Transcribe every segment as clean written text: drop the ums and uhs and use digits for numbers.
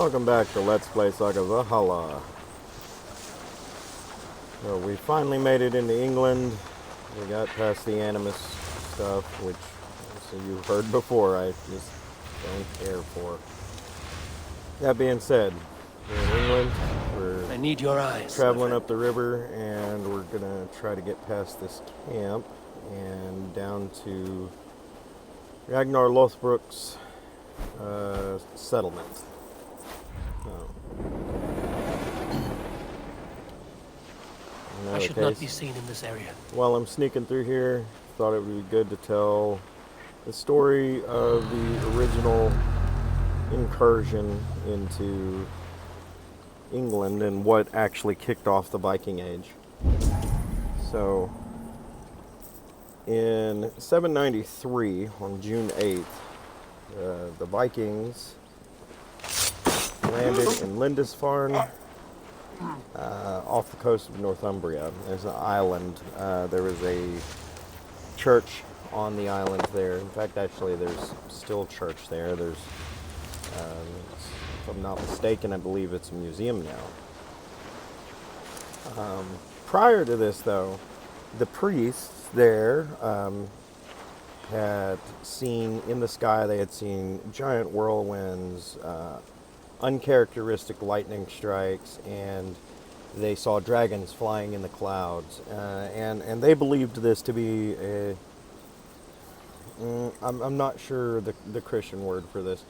Welcome back to Let's Play Saga Valhalla. So we finally made it into England. We got past the Animus stuff, which you've heard before, I just don't care for. That being said, we're in England. I need your eyes. Traveling up the river, and we're gonna try to get past this camp and down to Ragnar Lothbrok's settlement. I should not be seen in this area. While I'm sneaking through here, thought it would be good to tell the story of the original incursion into England and what actually kicked off the Viking Age. So, in 793, on June 8th, the Vikings landed in Lindisfarne, off the coast of Northumbria. There's an island. There was a church on the island there. In fact, actually, there's still a church there. There's, if I'm not mistaken, I believe it's a museum now. Prior to this, though, the priests there had seen in the sky, they had seen giant whirlwinds, uncharacteristic lightning strikes, and they saw dragons flying in the clouds. And they believed this to be a... I'm not sure the Christian word for this,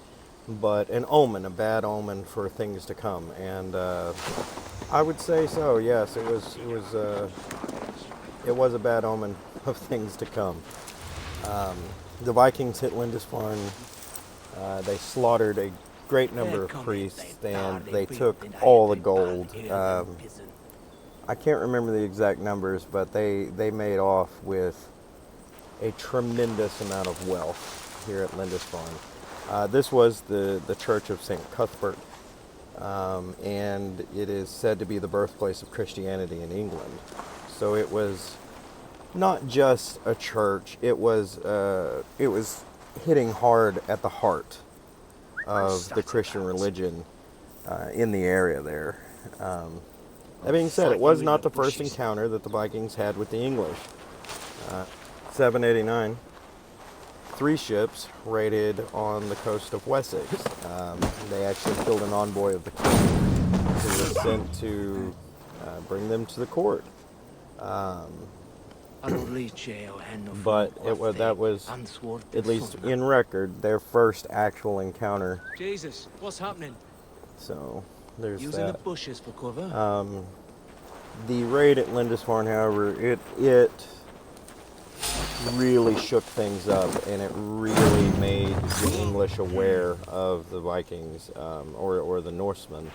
but an omen, a bad omen for things to come. And I would say so, yes, it was a bad omen of things to come. The Vikings hit Lindisfarne. They slaughtered a great number of priests, and they took all the gold. I can't remember the exact numbers, but they made off with a tremendous amount of wealth here at Lindisfarne. This was the Church of St. Cuthbert, and it is said to be the birthplace of Christianity in England. So it was not just a church, it was hitting hard at the heart of the Christian religion in the area there. That being said, it was not the first encounter that the Vikings had with the English. 789, 3 ships raided on the coast of Wessex. They actually killed an envoy of the king who was sent to bring them to the court. But that was, at least in record, their first actual encounter. Jesus, what's happening? So there's Using that. the bushes for cover. The raid at Lindisfarne, however, it really shook things up, and it really made the English aware of the Vikings, or the Norsemen.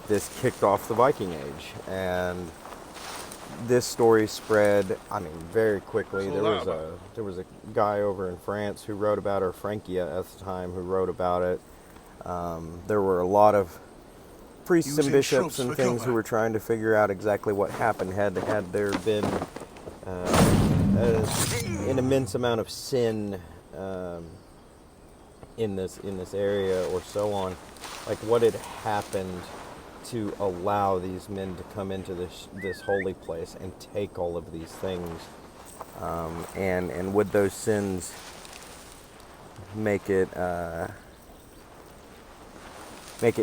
This kicked off the Viking Age, and this story spread, I mean, very quickly. There was a guy over in France who wrote about it, or Francia at the time, who wrote about it. There were a lot of priests and bishops and things who were trying to figure out exactly what happened. Had there been an immense amount of sin in this area, or so on, like what had happened to allow these men to come into this holy place and take all of these things, and would those sins make it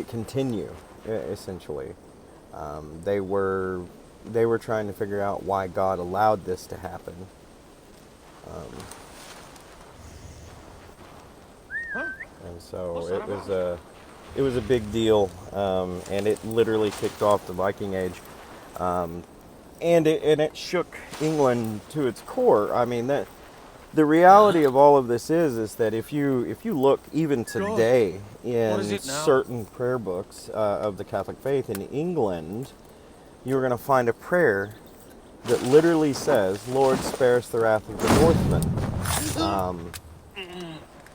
continue, essentially. They were trying to figure out why God allowed this to happen. And so it was a big deal, and it literally kicked off the Viking Age, and it shook England to its core. I mean, that the reality of all of this is that if you look even today in certain prayer books of the Catholic faith in England, you're going to find a prayer that literally says, "Lord, spare us the wrath of the Northmen."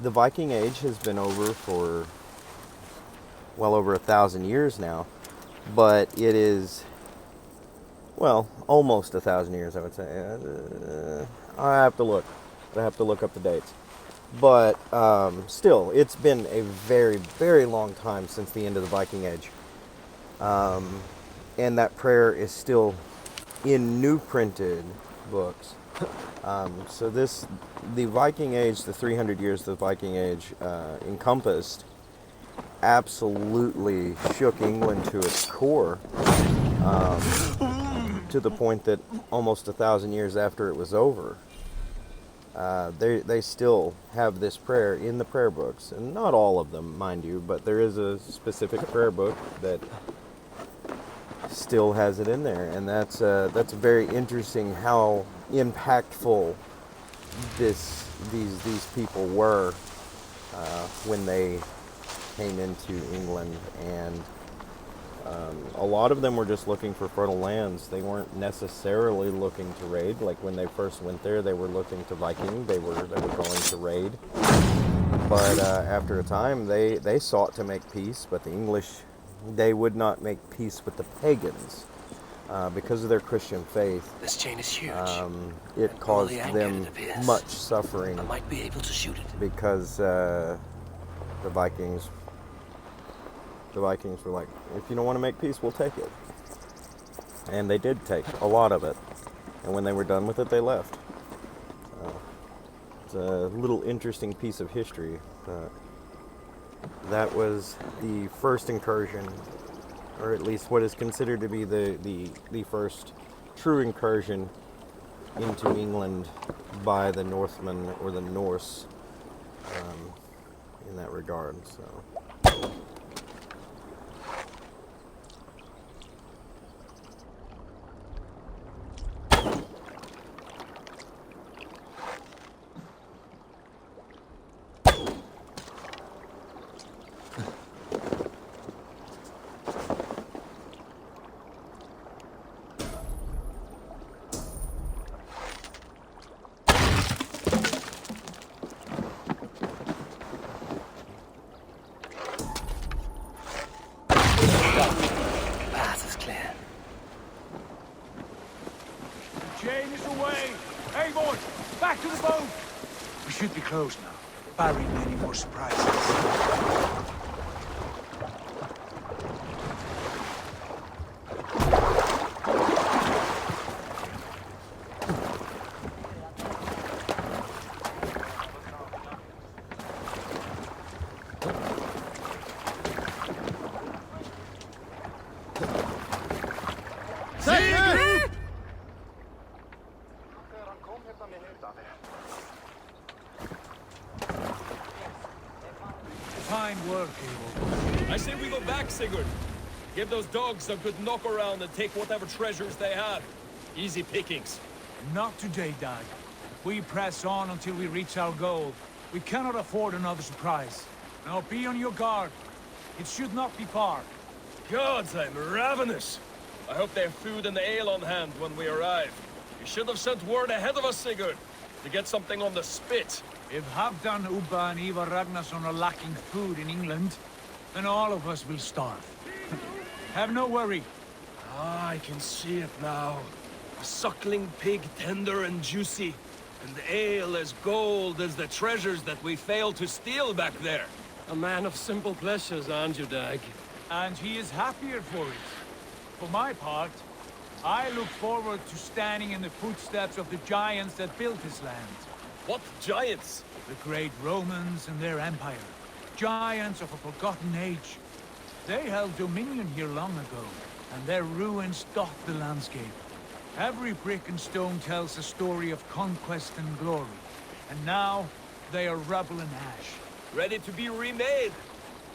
The Viking Age has been over for well over 1,000 years now, but it is, well, almost 1,000 years, I would say. I have to look up the dates. But still, it's been a very, very long time since the end of the Viking Age. And that prayer is still in new printed books. So the Viking Age, the 300 years of the Viking Age encompassed, absolutely shook England to its core, to the point that almost 1,000 years after it was over, they still have this prayer in the prayer books, and not all of them, mind you, but there is a specific prayer book that still has it in there, and that's very interesting how impactful these people were when they came into England, and a lot of them were just looking for fertile lands. They weren't necessarily looking to raid. Like when they first went there, they were looking to Viking. They were going to raid. But after a time, they sought to make peace. But the English, they would not make peace with the pagans because of their Christian faith. This chain is huge. It caused them much suffering. I might be able to shoot it Because the Vikings were like, if you don't want to make peace, we'll take it. And they did take a lot of it. And when they were done with it, they left. It's a little interesting piece of history. That was the first incursion, or at least what is considered to be the first true incursion into England by the Northmen or the Norse in that regard. So. Should be closed now, barring any more surprises. Fine work, Abel. I say we go back, Sigurd. Give those dogs a good knock around and take whatever treasures they have. Easy pickings. Not today, Dag. We press on until we reach our goal. We cannot afford another surprise. Now be on your guard. It should not be far. Gods, I'm ravenous. I hope they have food and ale on hand when we arrive. You should have sent word ahead of us, Sigurd, to get something on the spit. If Halfdan, Ubba and Ivar Ragnarsson are lacking food in England, then all of us will starve. Have no worry. Ah, I can see it now. A suckling pig, tender and juicy. And the ale as gold as the treasures that we failed to steal back there. A man of simple pleasures, aren't you, Dag? And he is happier for it. For my part, I look forward to standing in the footsteps of the giants that built this land. What giants? The great Romans and their empire. Giants of a forgotten age. They held dominion here long ago, and their ruins dot the landscape. Every brick and stone tells a story of conquest and glory. And now, they are rubble and ash. Ready to be remade.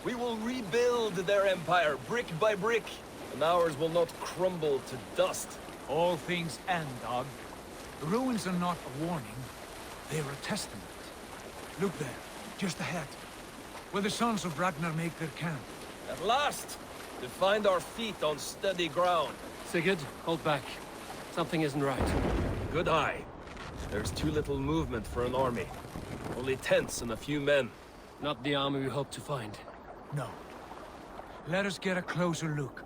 We will rebuild their empire, brick by brick, and ours will not crumble to dust. All things end, Dog. The ruins are not a warning. They are a testament. Look there, just ahead, where the sons of Ragnar make their camp. At last, to find our feet on steady ground. Sigurd, hold back. Something isn't right. Good eye. There's too little movement for an army. Only tents and a few men. Not the army we hope to find. No. Let us get a closer look.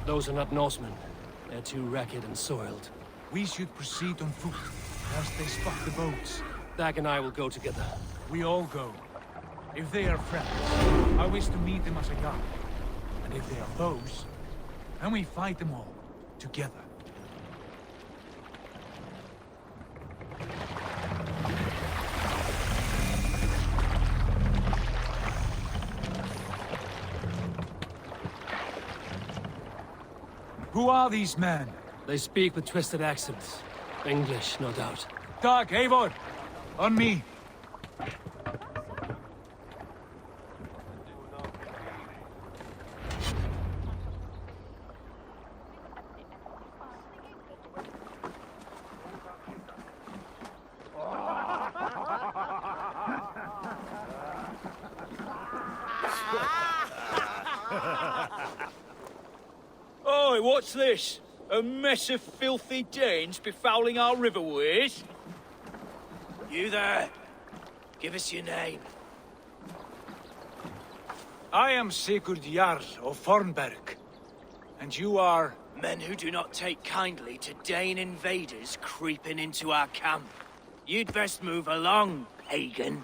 Those are not Norsemen. They're too ragged and soiled. We should proceed on foot, lest they spot the boats. Dag and I will go together. We all go. If they are friends, I wish to meet them as a guide. And if they are foes, then we fight them all, together. Who are these men? They speak with twisted accents. English, no doubt. Dag, Eivor! On me! Oi, what's this? A mess of filthy Danes befouling our riverways? You there! Give us your name. I am Sigurd Jarl of Fornberg. And you are... Men who do not take kindly to Dane invaders creeping into our camp. You'd best move along, pagan.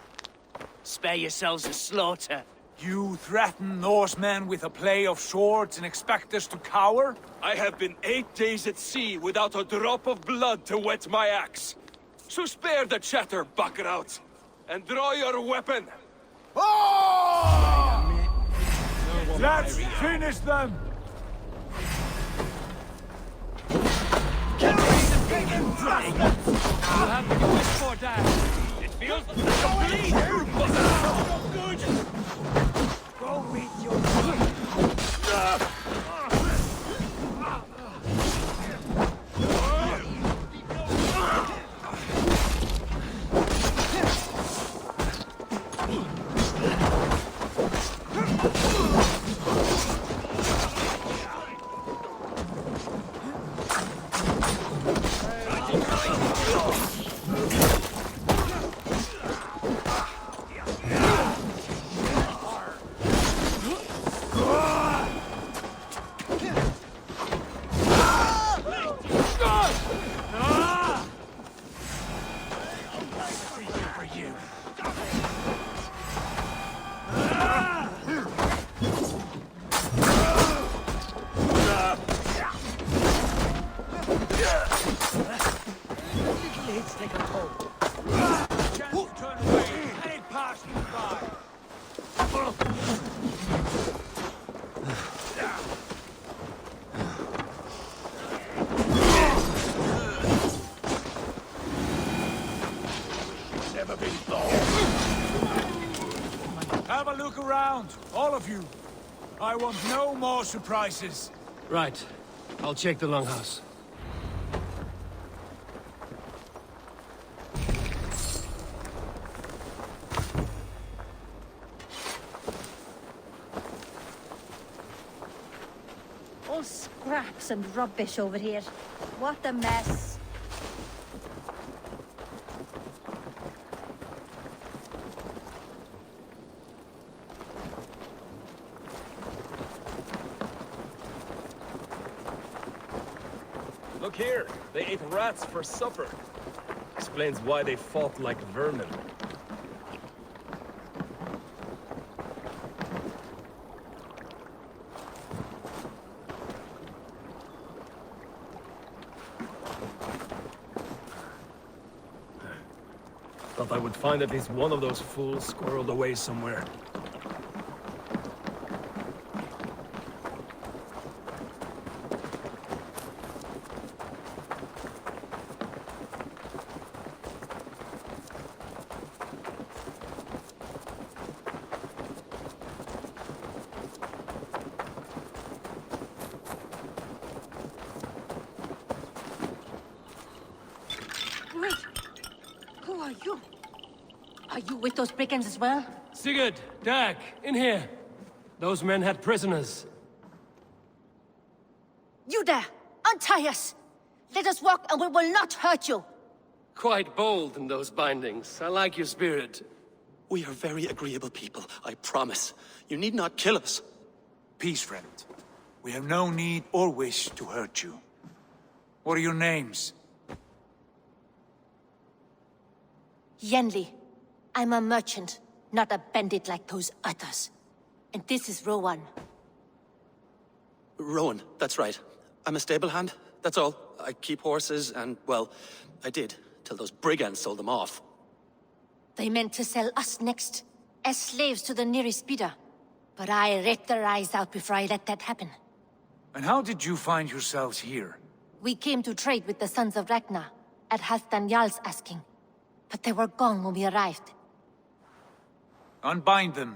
Spare yourselves a slaughter. You threaten Norsemen with a play of swords and expect us to cower? I have been 8 days at sea without a drop of blood to wet my axe. So spare the chatter, buckerouts, and draw your weapon. Let's finish them! You have to do this for Dag. It feels like a bleed! Good! Go with your... Have a look around, all of you. I want no more surprises. Right. I'll check the longhouse. All scraps and rubbish over here. What a mess. Look here, they ate rats for supper. Explains why they fought like vermin. Thought I would find at least one of those fools squirreled away somewhere. Wait. Who are you? Are you with those brigands as well? Sigurd, Dag, in here. Those men had prisoners. You there! Untie us! Let us walk and we will not hurt you! Quite bold in those bindings. I like your spirit. We are very agreeable people, I promise. You need not kill us. Peace, friend. We have no need or wish to hurt you. What are your names? Yenli. I'm a merchant, not a bandit like those others. And this is Rowan. Rowan, that's right. I'm a stable hand, that's all. I keep horses and, well, I did, till those brigands sold them off. They meant to sell us next, as slaves to the nearest bidder. But I ripped their eyes out before I let that happen. And how did you find yourselves here? We came to trade with the Sons of Ragnar, at Halfdan Jarl's asking. But they were gone when we arrived. Unbind them.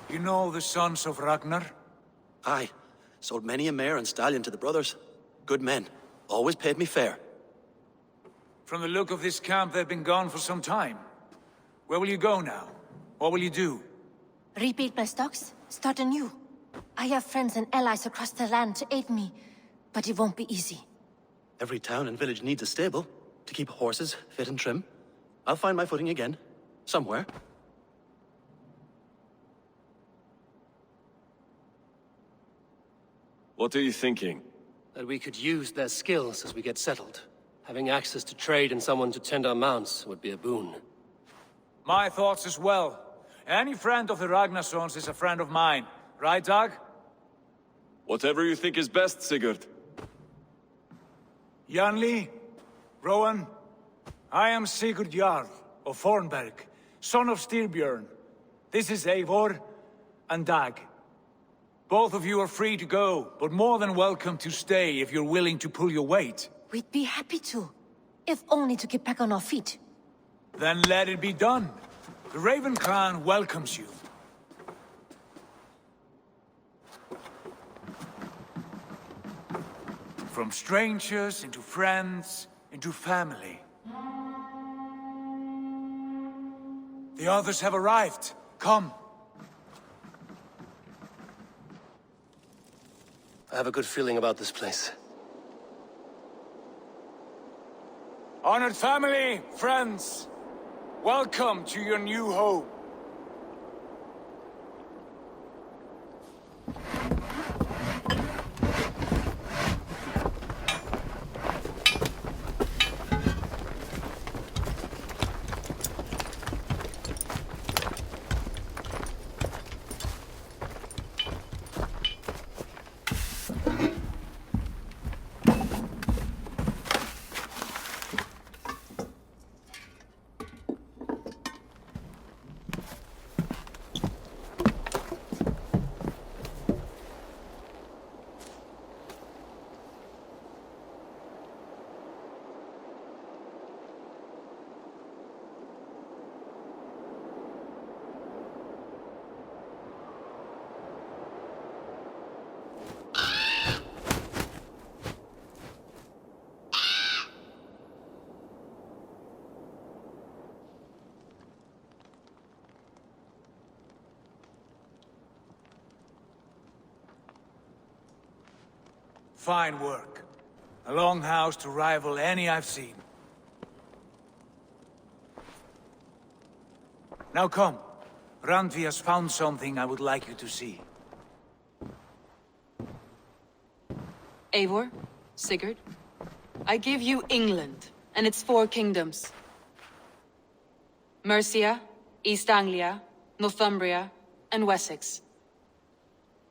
You know the Sons of Ragnar? Aye, sold many a mare and stallion to the brothers. Good men, always paid me fair. From the look of this camp, they've been gone for some time. Where will you go now? What will you do? Rebuild my stocks, start anew. I have friends and allies across the land to aid me, but it won't be easy. Every town and village needs a stable to keep horses fit and trim. I'll find my footing again, somewhere. What are you thinking? That we could use their skills as we get settled. Having access to trade and someone to tend our mounts would be a boon. My thoughts as well. Any friend of the Ragnarsons is a friend of mine. Right, Dag? Whatever you think is best, Sigurd. Janli, Rowan, I am Sigurd Jarl of Fornberg, son of Styrbjörn. This is Eivor and Dag. Both of you are free to go, but more than welcome to stay if you're willing to pull your weight. We'd be happy to, if only to get back on our feet. Then let it be done. The Raven clan welcomes you. From strangers into friends, into family. The others have arrived. Come. I have a good feeling about this place. Honored family, friends, welcome to your new home. Fine work. A longhouse to rival any I've seen. Now come. Randvi has found something I would like you to see. Eivor, Sigurd, I give you England and its 4 kingdoms. Mercia, East Anglia, Northumbria, and Wessex.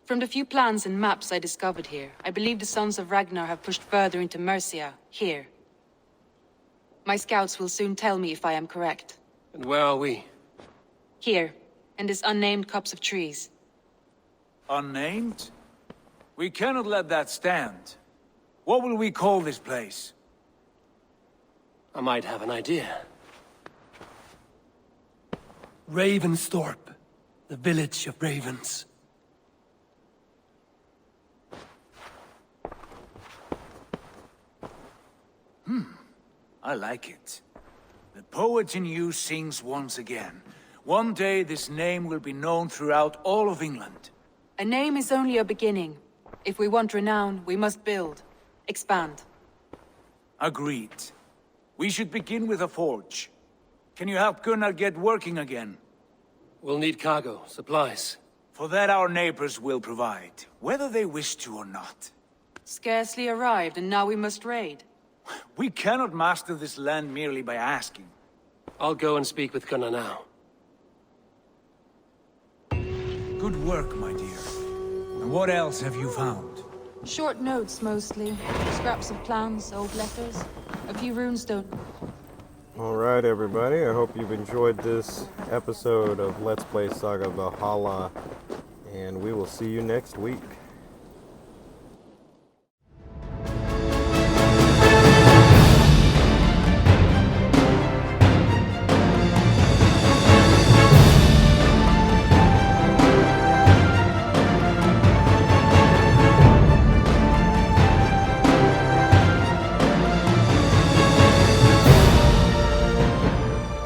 From the few plans and maps I discovered here, I believe the Sons of Ragnar have pushed further into Mercia, here. My scouts will soon tell me if I am correct. And where are we? Here, in this unnamed copse of trees. Unnamed? We cannot let that stand. What will we call this place? I might have an idea. Ravensthorpe, the village of ravens. I like it. The poet in you sings once again. One day this name will be known throughout all of England. A name is only a beginning. If we want renown, we must build, expand. Agreed. We should begin with a forge. Can you help Gunnar get working again? We'll need cargo, supplies. For that our neighbors will provide, whether they wish to or not. Scarcely arrived, and now we must raid. We cannot master this land merely by asking. I'll go and speak with Gunnar now. Good work, my dear. And what else have you found? Short notes, mostly. Scraps of plans, old letters. A few runestone. All right, everybody. I hope you've enjoyed this episode of Let's Play Saga Valhalla, and we will see you next week.